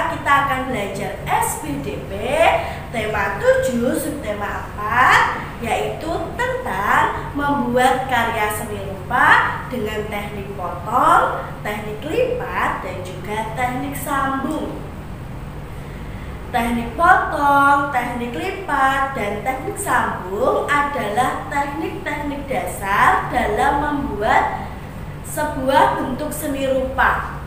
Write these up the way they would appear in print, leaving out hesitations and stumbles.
kita akan belajar SPDP tema 7 subtema 4, yaitu tentang membuat karya seni rupa dengan teknik potong, teknik lipat, dan juga teknik sambung. Teknik potong, teknik lipat, dan teknik sambung adalah teknik-teknik dasar dalam membuat sebuah bentuk seni rupa.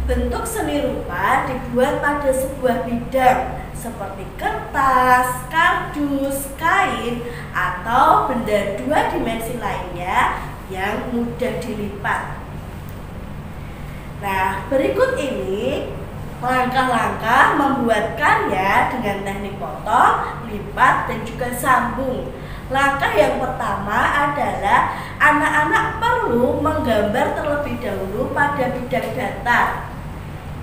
Bentuk seni rupa dibuat pada sebuah bidang seperti kertas, kardus, kain, atau benda dua dimensi lainnya yang mudah dilipat. Nah, berikut ini langkah-langkah membuat karya dengan teknik potong, lipat, dan juga sambung. Langkah yang pertama adalah anak-anak perlu menggambar terlebih dahulu pada bidang datar.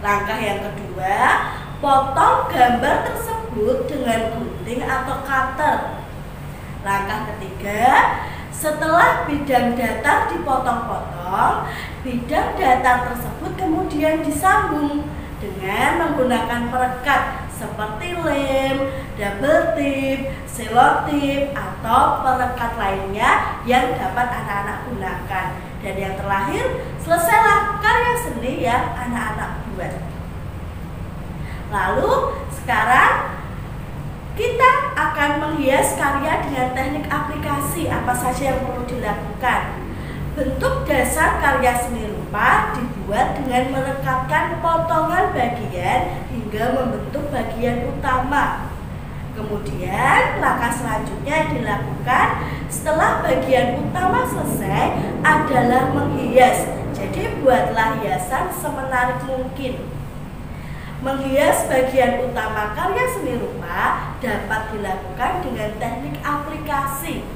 Langkah yang kedua, potong gambar tersebut dengan gunting atau cutter. Langkah ketiga, setelah bidang datar dipotong-potong, bidang datar tersebut kemudian disambung dengan menggunakan perekat seperti lem, double tip, selotip, atau perekat lainnya yang dapat anak-anak gunakan. Dan yang terakhir, selesailah karya seni yang anak-anak buat. Lalu sekarang kita akan menghias karya dengan teknik aplikasi. Apa saja yang perlu dilakukan? Bentuk dasar karya seni rupa dibuat dengan merekatkan potongan bagian hingga membentuk bagian utama. Kemudian langkah selanjutnya yang dilakukan setelah bagian utama selesai adalah menghias. Jadi buatlah hiasan semenarik mungkin. Menghias bagian utama karya seni rupa dapat dilakukan dengan teknik aplikasi.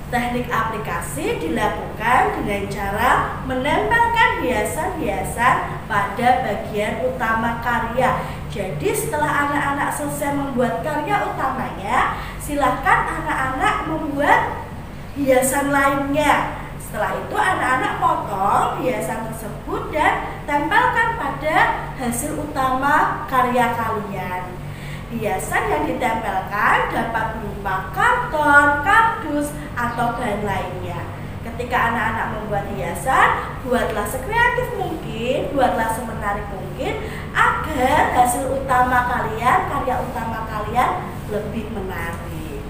Teknik aplikasi dilakukan dengan cara menempelkan hiasan-hiasan pada bagian utama karya. Jadi setelah anak-anak selesai membuat karya utamanya, silahkan anak-anak membuat hiasan lainnya. Setelah itu anak-anak potong hiasan tersebut dan tempelkan pada hasil utama karya kalian. Hiasan yang ditempelkan dapat berupa karton, kardus, atau bahan lainnya. Ketika anak-anak membuat hiasan, buatlah sekreatif mungkin, buatlah semenarik mungkin agar hasil utama kalian, karya utama kalian lebih menarik.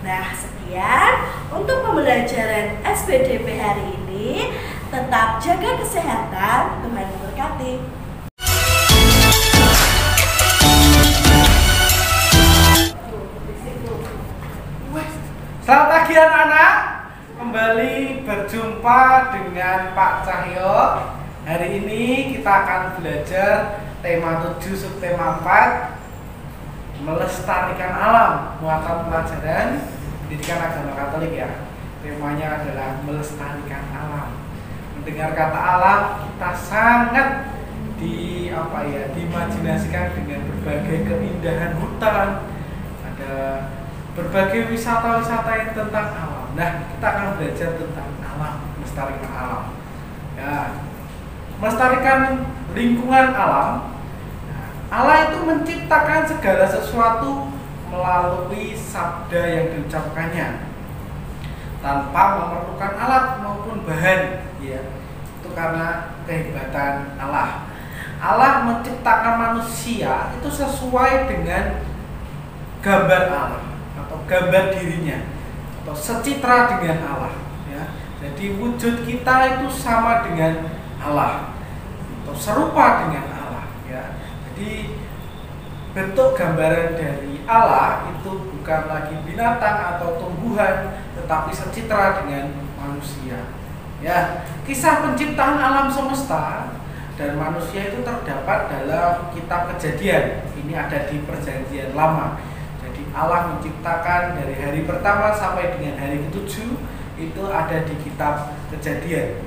Nah, sekian untuk pembelajaran SPDP hari ini. Tetap jaga kesehatan, Tuhan memberkati. Selamat pagi anak-anak, kembali berjumpa dengan Pak Cahyo. Hari ini kita akan belajar tema 7 subtema 4, melestarikan alam, muatan pelajaran pendidikan agama Katolik ya. Temanya adalah melestarikan alam. Mendengar kata alam, kita sangat diimajinasikan dengan berbagai keindahan hutan, ada berbagai wisata-wisata yang tentang alam. Nah, kita akan belajar tentang alam, melestarikan alam. Ya, melestarikan lingkungan alam. Nah, Allah itu menciptakan segala sesuatu melalui sabda yang diucapkannya, tanpa memerlukan alat maupun bahan. Ya, itu karena kehebatan Allah. Allah menciptakan manusia itu sesuai dengan gambar Allah, atau gambar dirinya, atau secitra dengan Allah ya. Jadi wujud kita itu sama dengan Allah atau serupa dengan Allah ya. Jadi bentuk gambaran dari Allah itu bukan lagi binatang atau tumbuhan, tetapi secitra dengan manusia ya. Kisah penciptaan alam semesta dan manusia itu terdapat dalam kitab Kejadian. Ini ada di Perjanjian Lama. Allah menciptakan dari hari pertama sampai dengan hari ke-7 itu ada di kitab Kejadian.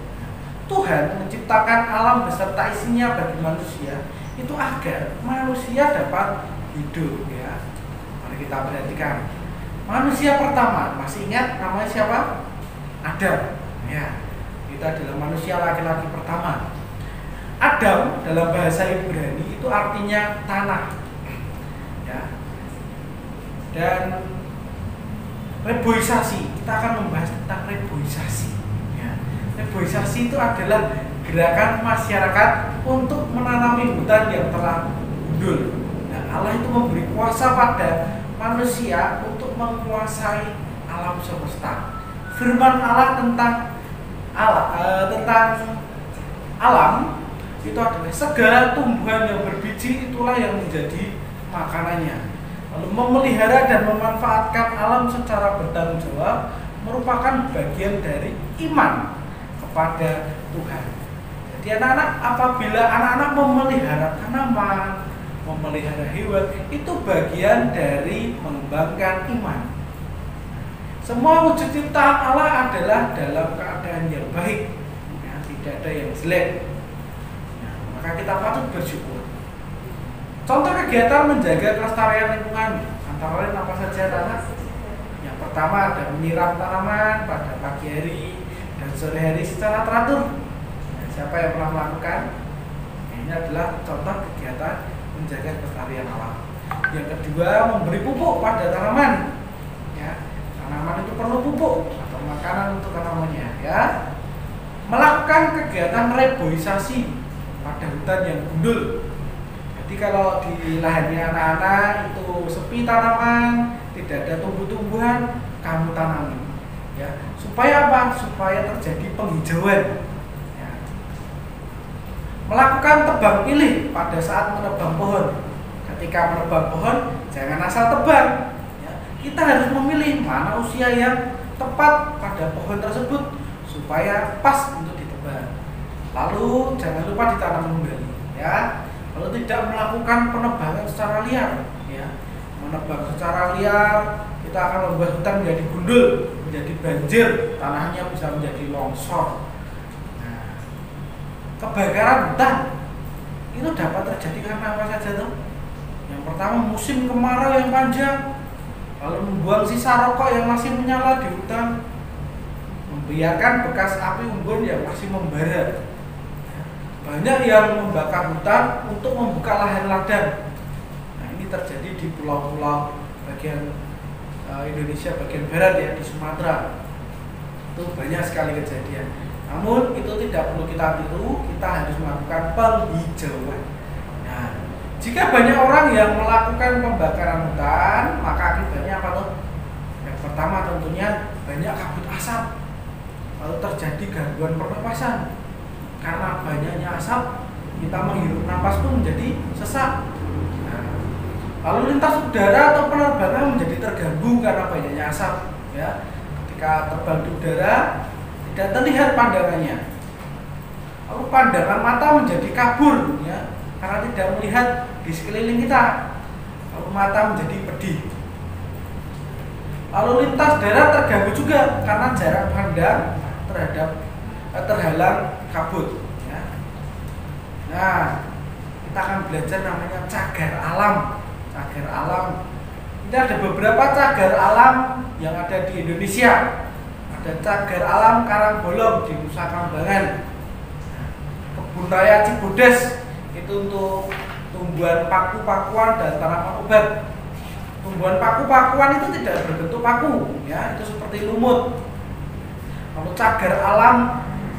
Tuhan menciptakan alam beserta isinya bagi manusia itu agar manusia dapat hidup ya. Mari kita perhatikan. Manusia pertama, masih ingat namanya siapa? Adam ya. Itu adalah manusia laki-laki pertama. Adam dalam bahasa Ibrani itu artinya tanah, ya. Dan reboisasi, kita akan membahas tentang reboisasi, ya. Reboisasi itu adalah gerakan masyarakat untuk menanami hutan yang telah gundul. Nah, Allah itu memberi kuasa pada manusia untuk menguasai alam semesta. Firman Allah tentang alam itu adalah segala tumbuhan yang berbiji itulah yang menjadi makanannya. Lalu memelihara dan memanfaatkan alam secara bertanggung jawab merupakan bagian dari iman kepada Tuhan. Jadi anak-anak, apabila anak-anak memelihara tanaman, memelihara hewan, itu bagian dari mengembangkan iman. Semua wujud ciptaan Allah adalah dalam keadaan yang baik, ya, tidak ada yang jelek. Maka kita patut bersyukur. Contoh kegiatan menjaga kelestarian lingkungan antara lain apa saja, anak? Yang pertama ada menyiram tanaman pada pagi hari dan sore hari secara teratur. Nah, siapa yang pernah melakukan? Nah, ini adalah contoh kegiatan menjaga kelestarian alam. Yang kedua, memberi pupuk pada tanaman. Ya, tanaman itu perlu pupuk atau makanan untuk tanamannya. Ya, melakukan kegiatan reboisasi pada hutan yang gundul. Jadi kalau di lahannya anak-anak itu sepi tanaman, tidak ada tumbuh-tumbuhan, kamu tanami, ya. Supaya apa? Supaya terjadi penghijauan. Ya. Melakukan tebang pilih pada saat menebang pohon. Ketika menebang pohon, jangan asal tebang. Ya. Kita harus memilih mana usia yang tepat pada pohon tersebut supaya pas untuk ditebang. Lalu jangan lupa ditanam kembali, ya. Lalu tidak melakukan penebangan secara liar, ya. Menebang secara liar, kita akan membuat hutan menjadi gundul, menjadi banjir, tanahnya bisa menjadi longsor. Nah, kebakaran hutan itu dapat terjadi karena apa saja tuh? Yang pertama, musim kemarau yang panjang, lalu membuang sisa rokok yang masih menyala di hutan, membiarkan bekas api unggun yang masih membara. Banyak yang membakar hutan untuk membuka lahan ladang. Nah, ini terjadi di pulau-pulau bagian Indonesia bagian barat, ya, di Sumatera. Itu banyak sekali kejadian. Namun itu tidak perlu kita tiru, kita harus melakukan penghijauan. Nah, jika banyak orang yang melakukan pembakaran hutan, maka akibatnya apa tuh? Yang pertama tentunya banyak kabut asap. Lalu terjadi gangguan pernapasan. Karena banyaknya asap, kita menghirup napas pun menjadi sesak. Nah, lalu lintas udara atau penerbangan menjadi terganggu karena banyaknya asap. Ya, ketika terbang di udara, tidak terlihat pandangannya. Lalu pandangan mata menjadi kabur, ya, karena tidak melihat di sekeliling kita. Lalu mata menjadi pedih. Lalu lintas darat terganggu juga karena jarak pandang terhalang kabut, ya. Nah, kita akan belajar namanya cagar alam. Cagar alam. Ini ada beberapa cagar alam yang ada di Indonesia. Ada cagar alam Karangbolong di Nusa Kambangan. Kebun Raya Cibodas itu untuk tumbuhan paku-pakuan dan tanaman obat. Tumbuhan paku-pakuan itu tidak berbentuk paku, ya, itu seperti lumut. Lalu cagar alam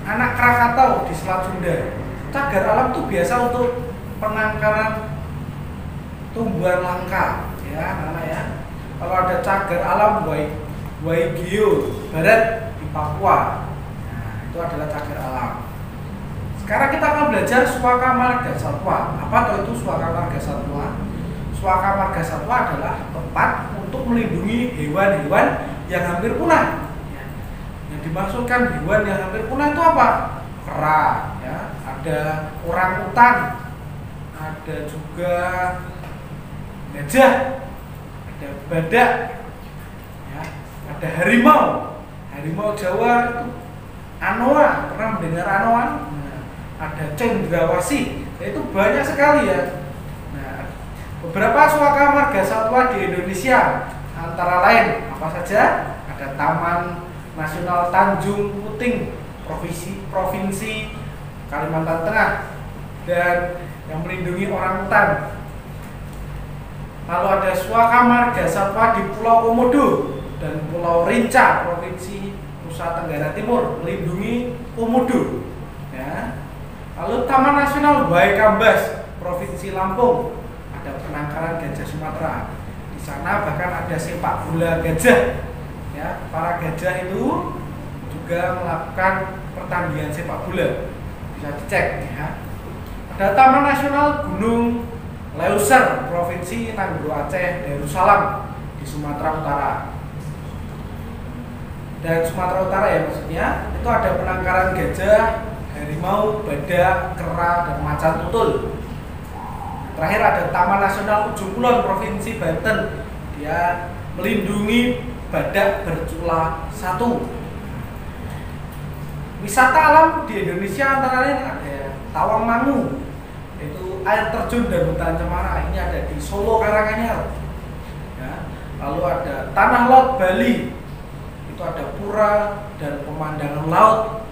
Anak Krakatau di Selat Sunda. Cagar alam itu biasa untuk penangkaran tumbuhan langka, ya, anak-anak, ya. Kalau ada cagar alam Waigeo Barat di Papua, nah, itu adalah cagar alam. Sekarang kita akan belajar Suaka Marga Satwa. Apa itu Suaka Marga Satwa? Suaka Marga Satwa adalah tempat untuk melindungi hewan-hewan yang hampir punah. Dimaksudkan hewan yang hampir punah itu apa? Kera, ya, ada orangutan, ada juga gajah, ada badak, ya, ada harimau Jawa itu anoa, pernah mendengar anoa? Nah, ada cendrawasih, itu banyak sekali, ya. Nah, beberapa Suaka Marga Satwa di Indonesia antara lain apa saja? Ada Taman Nasional Tanjung Puting, Provinsi Kalimantan Tengah. dan yang melindungi orang utan. Lalu ada Suaka Marga Satwa di Pulau Komodo dan Pulau Rinca, Provinsi Nusa Tenggara Timur, melindungi komodo. Ya. Lalu Taman Nasional Waikambas, Provinsi Lampung, ada penangkaran gajah Sumatera. Di sana bahkan ada sepak bola gajah. Ya, para gajah itu juga melakukan pertandingan sepak bola. Bisa dicek ya. Ada Taman Nasional Gunung Leuser, Provinsi Nanggro Aceh, Darussalam di Sumatera Utara. Dan Sumatera Utara ya maksudnya, itu ada penangkaran gajah, harimau, badak, kera, dan macan tutul. Terakhir ada Taman Nasional Ujung Kulon, Provinsi Banten. Dia melindungi badak bercula 1. Wisata alam di Indonesia antara lain ada Tawangmangu, yaitu air terjun dan hutan cemara. Ini ada di Solo Karanganyar. Ya. Lalu ada Tanah Laut Bali, itu ada pura dan pemandangan laut.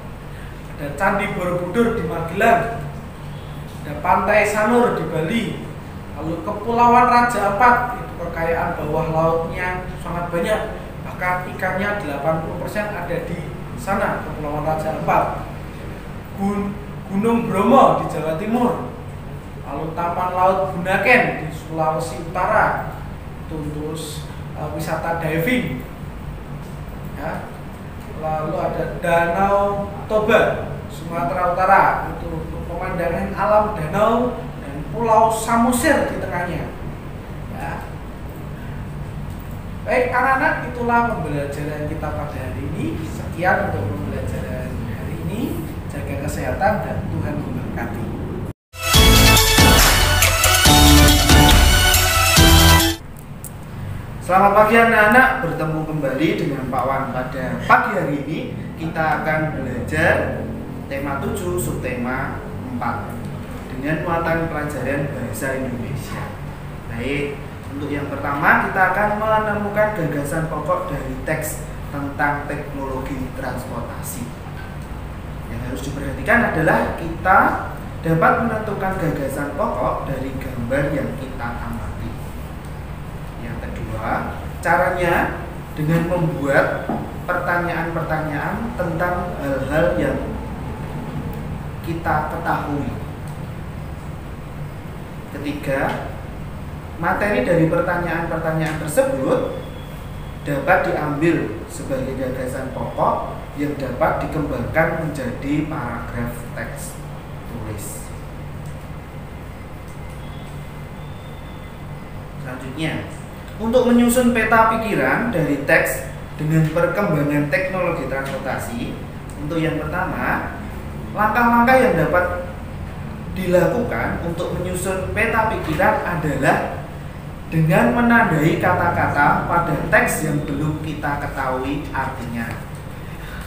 Ada Candi Borobudur di Magelang, ada Pantai Sanur di Bali. Lalu Kepulauan Raja Ampat, itu kekayaan bawah lautnya sangat banyak, bahkan ikannya 80% ada di sana, Kepulauan Raja Ampat. Gunung Bromo di Jawa Timur. Lalu Taman Laut Bunaken di Sulawesi Utara, itu untuk wisata diving. Ya. Lalu ada Danau Toba, Sumatera Utara, itu untuk pemandangan alam danau dan Pulau Samosir di tengahnya. Ya. Baik anak-anak, itulah pembelajaran kita pada hari ini. Sekian untuk pembelajaran hari ini. Jaga kesehatan dan Tuhan memberkati. Selamat pagi anak-anak, bertemu kembali dengan Pak Wan. Pada pagi hari ini kita akan belajar tema 7 subtema 4 dengan muatan pelajaran bahasa Indonesia. Baik, untuk yang pertama kita akan menemukan gagasan pokok dari teks tentang teknologi transportasi. Yang harus diperhatikan adalah kita dapat menentukan gagasan pokok dari gambar yang kita amati. Yang kedua, caranya dengan membuat pertanyaan-pertanyaan tentang hal-hal yang kita ketahui. Ketiga, materi dari pertanyaan-pertanyaan tersebut dapat diambil sebagai gagasan pokok yang dapat dikembangkan menjadi paragraf teks tulis. Selanjutnya, untuk menyusun peta pikiran dari teks dengan perkembangan teknologi transportasi, untuk yang pertama, langkah-langkah yang dapat dilakukan untuk menyusun peta pikiran adalah dengan menandai kata-kata pada teks yang belum kita ketahui artinya.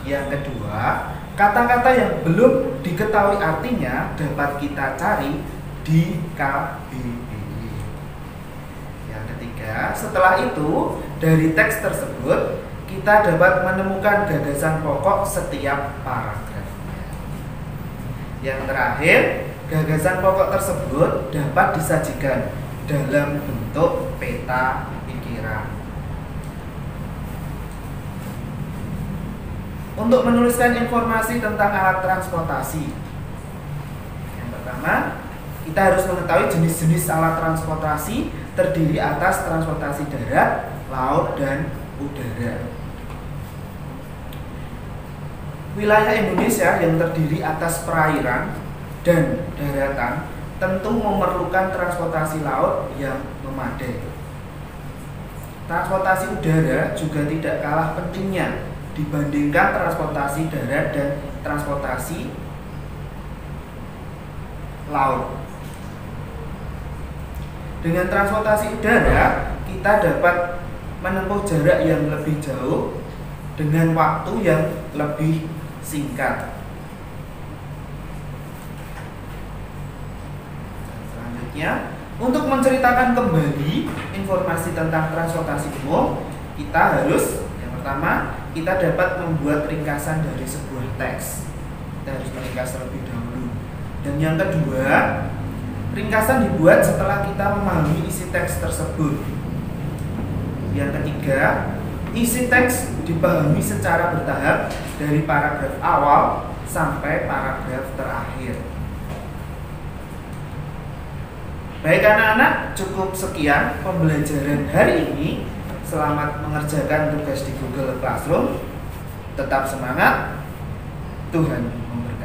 Yang kedua, kata-kata yang belum diketahui artinya dapat kita cari di KBBI. Yang ketiga, setelah itu dari teks tersebut kita dapat menemukan gagasan pokok setiap paragrafnya. Yang terakhir, gagasan pokok tersebut dapat disajikan dalam bentuk peta pikiran. Untuk menuliskan informasi tentang alat transportasi, yang pertama, kita harus mengetahui jenis-jenis alat transportasi terdiri atas transportasi darat, laut, dan udara. Wilayah Indonesia yang terdiri atas perairan dan daratan tentu memerlukan transportasi laut yang memadai. Transportasi udara juga tidak kalah pentingnya dibandingkan transportasi darat dan transportasi laut. Dengan transportasi udara, kita dapat menempuh jarak yang lebih jauh dengan waktu yang lebih singkat. Selanjutnya, untuk menceritakan kembali informasi tentang transportasi umum, kita harus yang pertama, kita dapat membuat ringkasan dari sebuah teks. Kita harus meringkas terlebih dahulu. Dan yang kedua, ringkasan dibuat setelah kita memahami isi teks tersebut. Yang ketiga, isi teks dipahami secara bertahap dari paragraf awal sampai paragraf terakhir. Baik anak-anak, cukup sekian pembelajaran hari ini. Selamat mengerjakan tugas di Google Classroom. Tetap semangat. Tuhan memberkati.